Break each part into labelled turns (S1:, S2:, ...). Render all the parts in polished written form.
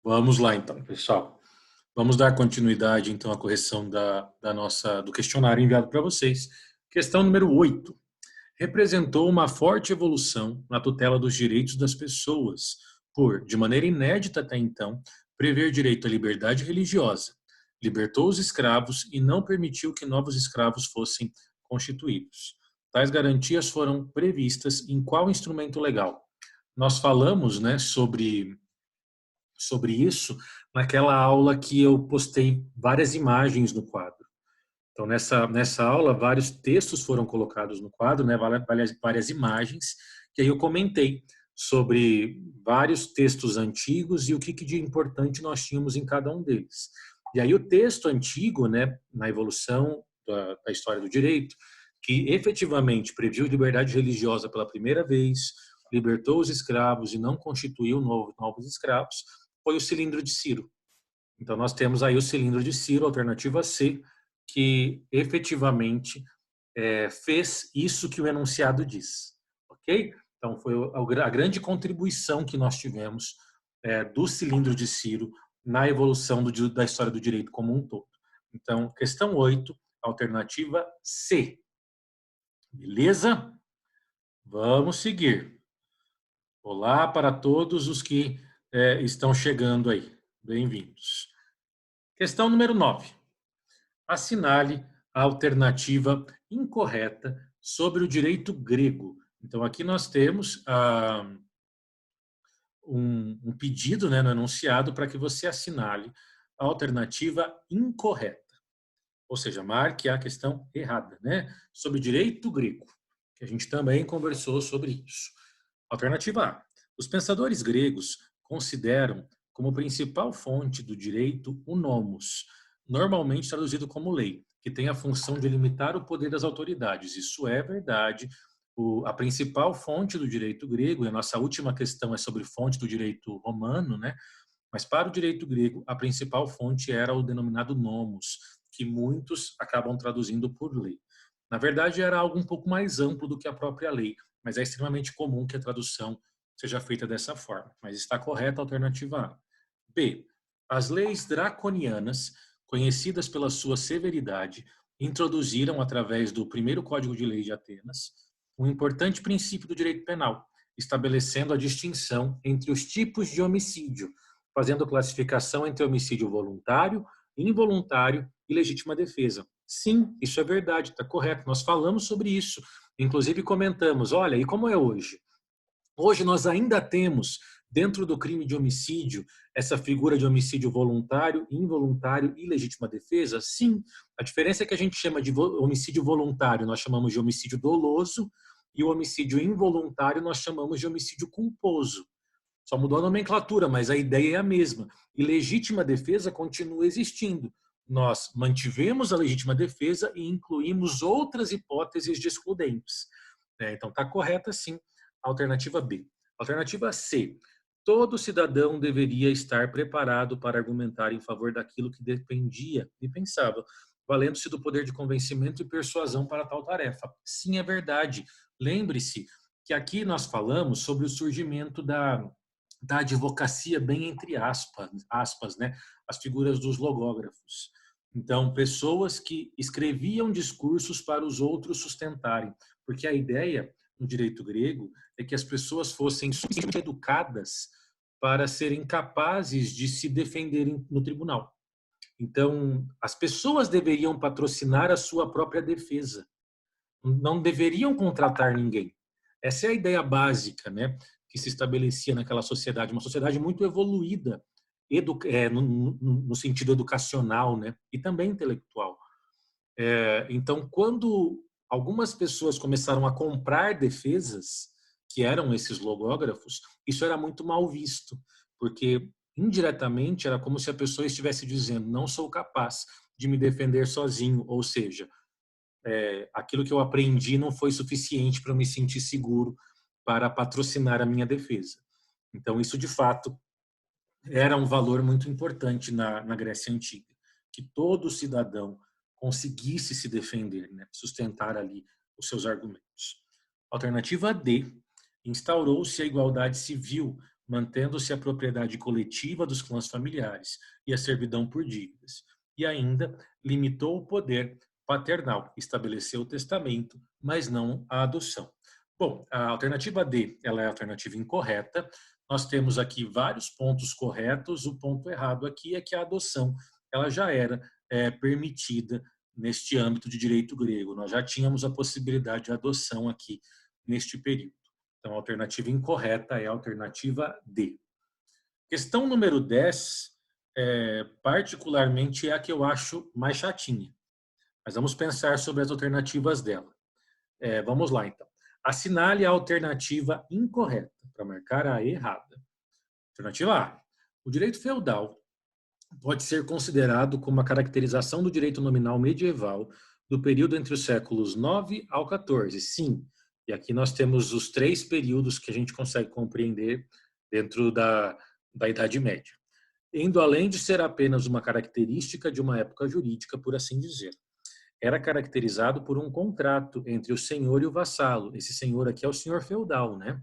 S1: Vamos lá então, pessoal. Vamos dar continuidade então à correção do questionário enviado para vocês. Questão número 8. Representou uma forte evolução na tutela dos direitos das pessoas, por, de maneira inédita até então, prever direito à liberdade religiosa, libertou os escravos e não permitiu que novos escravos fossem constituídos. Tais garantias foram previstas em qual instrumento legal? Nós falamos, né, sobre isso naquela aula que eu postei várias imagens no quadro. Então, nessa aula, vários textos foram colocados no quadro, né, várias imagens, que aí eu comentei sobre vários textos antigos e o que de importante nós tínhamos em cada um deles. E aí o texto antigo, né, na evolução da história do direito, que efetivamente previu liberdade religiosa pela primeira vez, libertou os escravos e não constituiu novos escravos, foi o cilindro de Ciro. Então, nós temos aí o cilindro de Ciro, alternativa C, que efetivamente fez isso que o enunciado diz. Ok? Então, foi a grande contribuição que nós tivemos do cilindro de Ciro na evolução da história do direito como um todo. Então, questão 8, alternativa C. Beleza? Vamos seguir. Olá para todos os que estão chegando aí. Bem-vindos. Questão número 9. Assinale a alternativa incorreta sobre o direito grego. Então, aqui nós temos um pedido, né, no enunciado para que você assinale a alternativa incorreta. Ou seja, marque a questão errada, né, sobre o direito grego, que a gente também conversou sobre isso. Alternativa A. Os pensadores gregos consideram como principal fonte do direito o nomos, normalmente traduzido como lei, que tem a função de limitar o poder das autoridades. Isso é verdade. A principal fonte do direito grego, e a nossa última questão é sobre fonte do direito romano, né? Mas para o direito grego, a principal fonte era o denominado nomos, que muitos acabam traduzindo por lei. Na verdade, era algo um pouco mais amplo do que a própria lei, mas é extremamente comum que a tradução seja feita dessa forma. Mas está correta a alternativa A. B. As leis draconianas, conhecidas pela sua severidade, introduziram, através do primeiro Código de Lei de Atenas, um importante princípio do direito penal, estabelecendo a distinção entre os tipos de homicídio, fazendo classificação entre homicídio voluntário, involuntário e legítima defesa. Sim, isso é verdade, está correto. Nós falamos sobre isso. Inclusive comentamos, olha, e como é hoje? Hoje nós ainda temos, dentro do crime de homicídio, essa figura de homicídio voluntário, involuntário e legítima defesa? Sim. A diferença é que a gente chama de homicídio voluntário, nós chamamos de homicídio doloso, e o homicídio involuntário nós chamamos de homicídio culposo. Só mudou a nomenclatura, mas a ideia é a mesma. E legítima defesa continua existindo. Nós mantivemos a legítima defesa e incluímos outras hipóteses de excludentes. Então, está correta, sim, a alternativa B. Alternativa C. Todo cidadão deveria estar preparado para argumentar em favor daquilo que dependia e pensava, valendo-se do poder de convencimento e persuasão para tal tarefa. Sim, é verdade. Lembre-se que aqui nós falamos sobre o surgimento da advocacia, bem entre aspas, né? As figuras dos logógrafos. Então, pessoas que escreviam discursos para os outros sustentarem, porque a ideia no direito grego é que as pessoas fossem suficientemente educadas para serem capazes de se defenderem no tribunal. Então, as pessoas deveriam patrocinar a sua própria defesa, não deveriam contratar ninguém. Essa é a ideia básica, né, que se estabelecia naquela sociedade, uma sociedade muito evoluída, no sentido educacional, né, e também intelectual. Então, quando algumas pessoas começaram a comprar defesas, que eram esses logógrafos, isso era muito mal visto, porque indiretamente era como se a pessoa estivesse dizendo: não sou capaz de me defender sozinho, ou seja, aquilo que eu aprendi não foi suficiente para eu me sentir seguro para patrocinar a minha defesa. Então, isso de fato era um valor muito importante na Grécia Antiga, que todo cidadão conseguisse se defender, né? Sustentar ali os seus argumentos. Alternativa D. Instaurou-se a igualdade civil, mantendo-se a propriedade coletiva dos clãs familiares e a servidão por dívidas. E ainda limitou o poder paternal, estabeleceu o testamento, mas não a adoção. Bom, a alternativa D, ela é a alternativa incorreta. Nós temos aqui vários pontos corretos. O ponto errado aqui é que a adoção ela já era permitida neste âmbito de direito grego. Nós já tínhamos a possibilidade de adoção aqui neste período. Então, a alternativa incorreta é a alternativa D. Questão número 10, particularmente é a que eu acho mais chatinha. Mas vamos pensar sobre as alternativas dela. Vamos lá, então. Assinale a alternativa incorreta para marcar a errada. Alternativa A. O direito feudal pode ser considerado como a caracterização do direito nominal medieval do período entre os séculos 9 ao 14. Sim, e aqui nós temos os 3 períodos que a gente consegue compreender dentro da Idade Média. Indo além de ser apenas uma característica de uma época jurídica, por assim dizer. Era caracterizado por um contrato entre o senhor e o vassalo. Esse senhor aqui é o senhor feudal, né?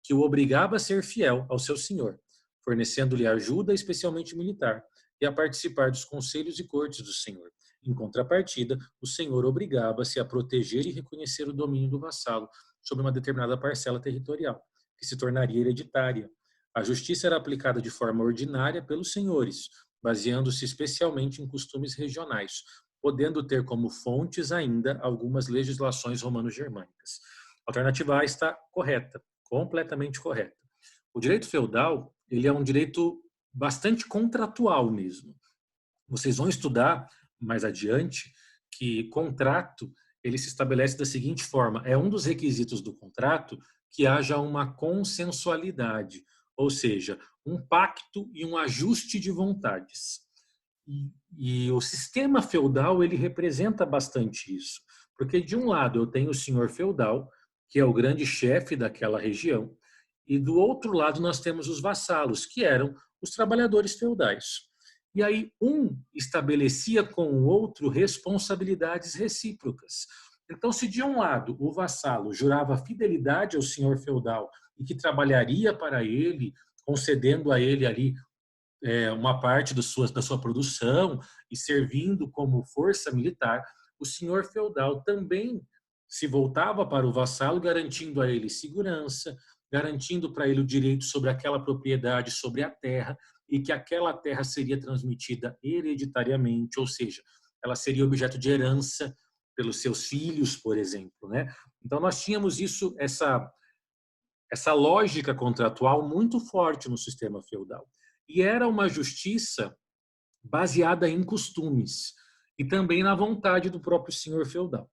S1: Que o obrigava a ser fiel ao seu senhor, fornecendo-lhe ajuda, especialmente militar, e a participar dos conselhos e cortes do senhor. Em contrapartida, o senhor obrigava-se a proteger e reconhecer o domínio do vassalo sobre uma determinada parcela territorial, que se tornaria hereditária. A justiça era aplicada de forma ordinária pelos senhores, baseando-se especialmente em costumes regionais, podendo ter como fontes ainda algumas legislações romano-germânicas. A alternativa A está correta, completamente correta. O direito feudal, ele é um direito bastante contratual mesmo. Vocês vão estudar mais adiante que contrato, ele se estabelece da seguinte forma, é um dos requisitos do contrato que haja uma consensualidade, ou seja, um pacto e um ajuste de vontades. E o sistema feudal, ele representa bastante isso, porque de um lado eu tenho o senhor feudal, que é o grande chefe daquela região, e do outro lado nós temos os vassalos, que eram os trabalhadores feudais. E aí um estabelecia com o outro responsabilidades recíprocas. Então, se de um lado o vassalo jurava fidelidade ao senhor feudal e que trabalharia para ele, concedendo a ele ali uma parte da sua produção e servindo como força militar, o senhor feudal também se voltava para o vassalo, garantindo a ele segurança, garantindo para ele o direito sobre aquela propriedade, sobre a terra, e que aquela terra seria transmitida hereditariamente, ou seja, ela seria objeto de herança pelos seus filhos, por exemplo, né? Então nós tínhamos isso, essa lógica contratual muito forte no sistema feudal. E era uma justiça baseada em costumes e também na vontade do próprio senhor feudal.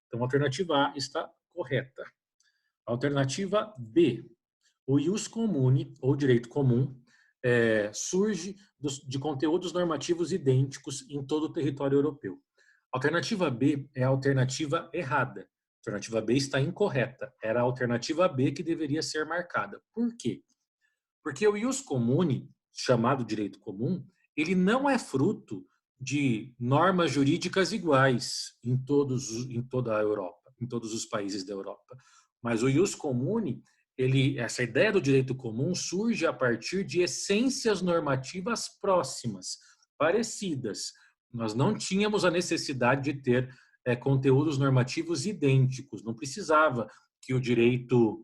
S1: Então, a alternativa A está correta. A alternativa B, o ius comune, ou direito comum, surge de conteúdos normativos idênticos em todo o território europeu. A alternativa B é a alternativa errada. A alternativa B está incorreta. Era a alternativa B que deveria ser marcada. Por quê? Porque o ius comune, chamado direito comum, ele não é fruto de normas jurídicas iguais em toda a Europa, em todos os países da Europa. Mas o ius comune, essa ideia do direito comum surge a partir de essências normativas próximas, parecidas. Nós não tínhamos a necessidade de ter conteúdos normativos idênticos, não precisava que o direito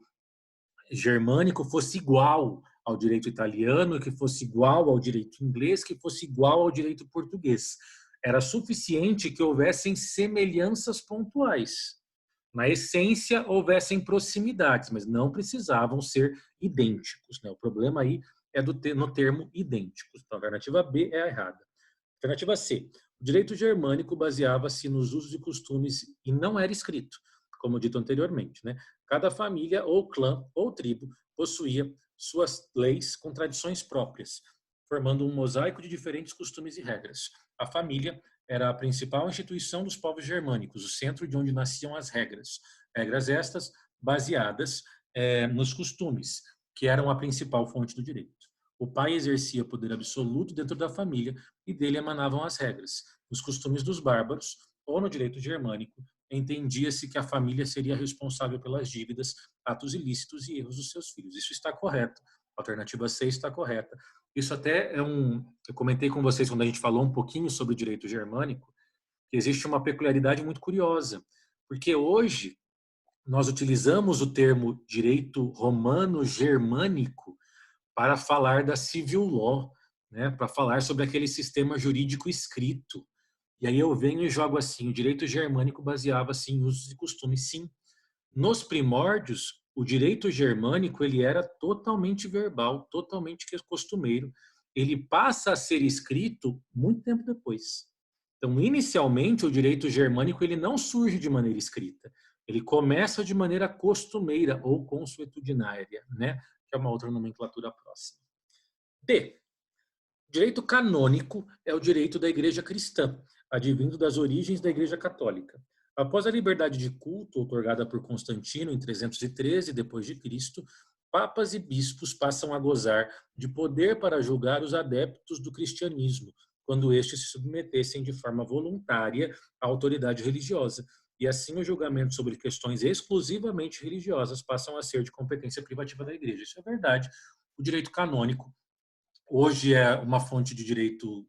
S1: germânico fosse igual ao direito italiano, que fosse igual ao direito inglês, que fosse igual ao direito português. Era suficiente que houvessem semelhanças pontuais. Na essência, houvessem proximidades, mas não precisavam ser idênticos, né? O problema aí é no termo idênticos. Então, a alternativa B é a errada. Alternativa C. O direito germânico baseava-se nos usos e costumes e não era escrito, como dito anteriormente, né? Cada família ou clã ou tribo possuía suas leis com tradições próprias, formando um mosaico de diferentes costumes e regras. A família era a principal instituição dos povos germânicos, o centro de onde nasciam as regras. Regras estas baseadas nos costumes, que eram a principal fonte do direito. O pai exercia poder absoluto dentro da família e dele emanavam as regras. Nos costumes dos bárbaros, ou no direito germânico, entendia-se que a família seria responsável pelas dívidas, atos ilícitos e erros dos seus filhos. Isso está correto. A alternativa C está correta. Isso até eu comentei com vocês quando a gente falou um pouquinho sobre o direito germânico, que existe uma peculiaridade muito curiosa, porque hoje nós utilizamos o termo direito romano germânico para falar da civil law, né? Para falar sobre aquele sistema jurídico escrito. E aí eu venho e jogo assim, o direito germânico baseava-se em usos e costumes, sim. Nos primórdios, o direito germânico ele era totalmente verbal, totalmente costumeiro. Ele passa a ser escrito muito tempo depois. Então, inicialmente, o direito germânico ele não surge de maneira escrita. Ele começa de maneira costumeira ou consuetudinária, né? Que é uma outra nomenclatura próxima. D. Direito canônico é o direito da Igreja cristã, advindo das origens da Igreja católica. Após a liberdade de culto outorgada por Constantino em 313 d.C., papas e bispos passam a gozar de poder para julgar os adeptos do cristianismo, quando estes se submetessem de forma voluntária à autoridade religiosa. E assim os julgamentos sobre questões exclusivamente religiosas passam a ser de competência privativa da Igreja. Isso é verdade. O direito canônico hoje é uma fonte de direito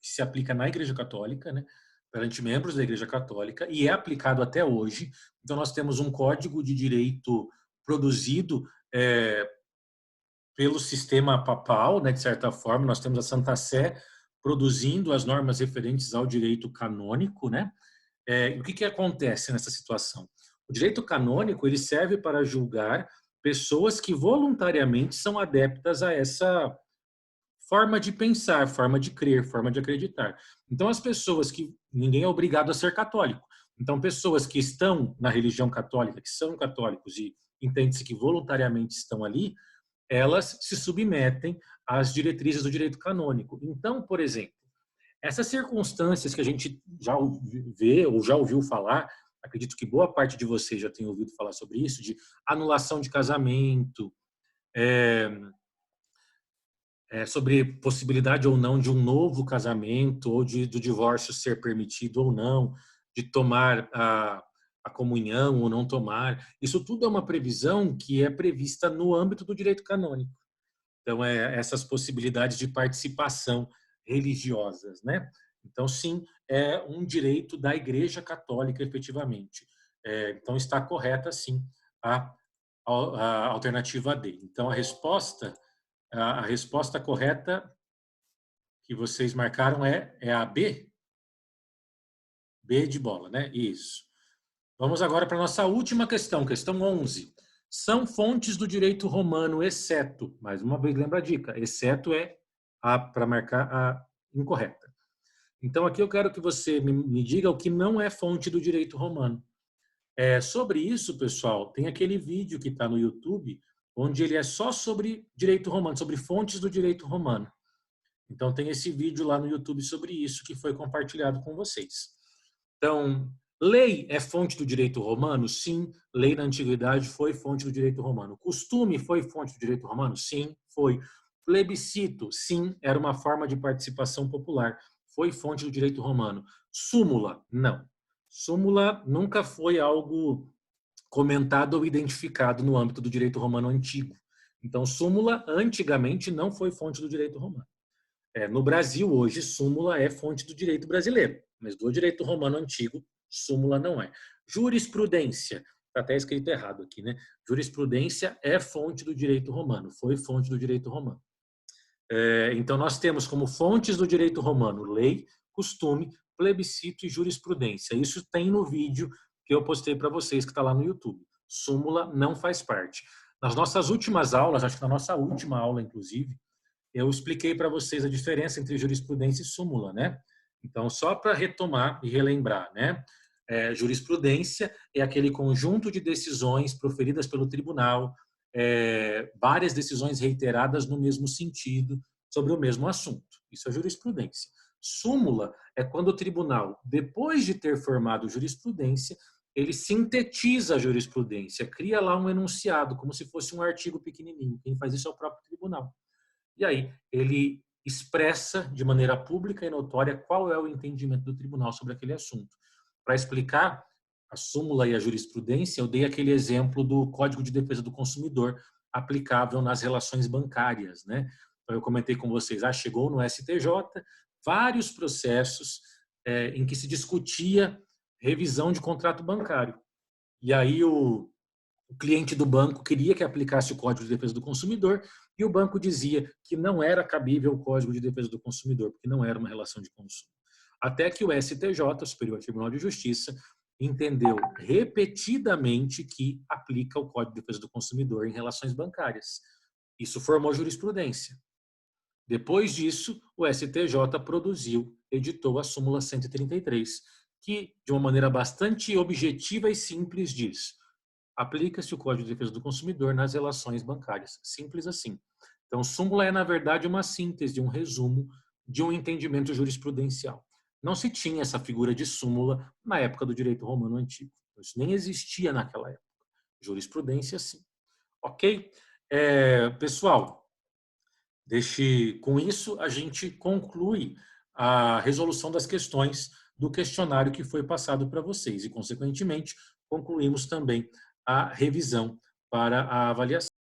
S1: que se aplica na Igreja Católica, né, perante membros da Igreja Católica, e é aplicado até hoje. Então, nós temos um código de direito produzido pelo sistema papal, né, de certa forma. Nós temos a Santa Sé produzindo as normas referentes ao direito canônico, né? O que acontece nessa situação? O direito canônico ele serve para julgar pessoas que voluntariamente são adeptas a essa forma de pensar, forma de crer, forma de acreditar. Então, as pessoas que... Ninguém é obrigado a ser católico. Então, pessoas que estão na religião católica, que são católicos e entende-se que voluntariamente estão ali, elas se submetem às diretrizes do direito canônico. Então, por exemplo, essas circunstâncias que a gente já vê ou já ouviu falar, acredito que boa parte de vocês já tem ouvido falar sobre isso, de anulação de casamento, sobre possibilidade ou não de um novo casamento, ou do divórcio ser permitido ou não, de tomar a comunhão ou não tomar. Isso tudo é uma previsão que é prevista no âmbito do direito canônico. Então, essas possibilidades de participação religiosas, né? Então, sim, é um direito da Igreja Católica, efetivamente. Então, está correta, sim, a alternativa D. Então, a resposta correta que vocês marcaram é a B? B de bola, né? Isso. Vamos agora para a nossa última questão 11. São fontes do direito romano, exceto, mais uma vez lembra a dica, exceto para marcar a incorreta. Então, aqui eu quero que você me diga o que não é fonte do direito romano. Sobre isso, pessoal, tem aquele vídeo que está no YouTube, onde ele é só sobre direito romano, sobre fontes do direito romano. Então, tem esse vídeo lá no YouTube sobre isso, que foi compartilhado com vocês. Então, lei é fonte do direito romano? Sim, lei na antiguidade foi fonte do direito romano. Costume foi fonte do direito romano? Sim, foi. Plebiscito, sim, era uma forma de participação popular. Foi fonte do direito romano. Súmula, não. Súmula nunca foi algo comentado ou identificado no âmbito do direito romano antigo. Então, súmula, antigamente, não foi fonte do direito romano. No Brasil, hoje, súmula é fonte do direito brasileiro, mas do direito romano antigo, súmula não é. Jurisprudência, está até escrito errado aqui, né? Jurisprudência é fonte do direito romano, foi fonte do direito romano. Então, nós temos como fontes do direito romano lei, costume, plebiscito e jurisprudência. Isso tem no vídeo que eu postei para vocês, que está lá no YouTube. Súmula não faz parte. Nas nossas últimas aulas, acho que na nossa última aula, inclusive, eu expliquei para vocês a diferença entre jurisprudência e súmula, né? Então, só para retomar e relembrar, né? Jurisprudência é aquele conjunto de decisões proferidas pelo tribunal, várias decisões reiteradas no mesmo sentido, sobre o mesmo assunto. Isso é jurisprudência. Súmula é quando o tribunal, depois de ter formado jurisprudência, ele sintetiza a jurisprudência, cria lá um enunciado, como se fosse um artigo pequenininho. Quem faz isso é o próprio tribunal. E aí, ele expressa de maneira pública e notória qual é o entendimento do tribunal sobre aquele assunto. Para explicar a súmula e a jurisprudência, eu dei aquele exemplo do Código de Defesa do Consumidor, aplicável nas relações bancárias, né? Então, eu comentei com vocês, chegou no STJ vários processos em que se discutia revisão de contrato bancário. E aí o cliente do banco queria que aplicasse o Código de Defesa do Consumidor e o banco dizia que não era cabível o Código de Defesa do Consumidor, porque não era uma relação de consumo. Até que o STJ, o Superior Tribunal de Justiça, entendeu repetidamente que aplica o Código de Defesa do Consumidor em relações bancárias. Isso formou jurisprudência. Depois disso, o STJ editou a súmula 133, que, de uma maneira bastante objetiva e simples, diz: aplica-se o Código de Defesa do Consumidor nas relações bancárias. Simples assim. Então, súmula é, na verdade, uma síntese, um resumo de um entendimento jurisprudencial. Não se tinha essa figura de súmula na época do direito romano antigo. Isso nem existia naquela época. Jurisprudência, sim. Ok? Pessoal, com isso, a gente conclui a resolução das questões do questionário que foi passado para vocês e, consequentemente, concluímos também a revisão para a avaliação.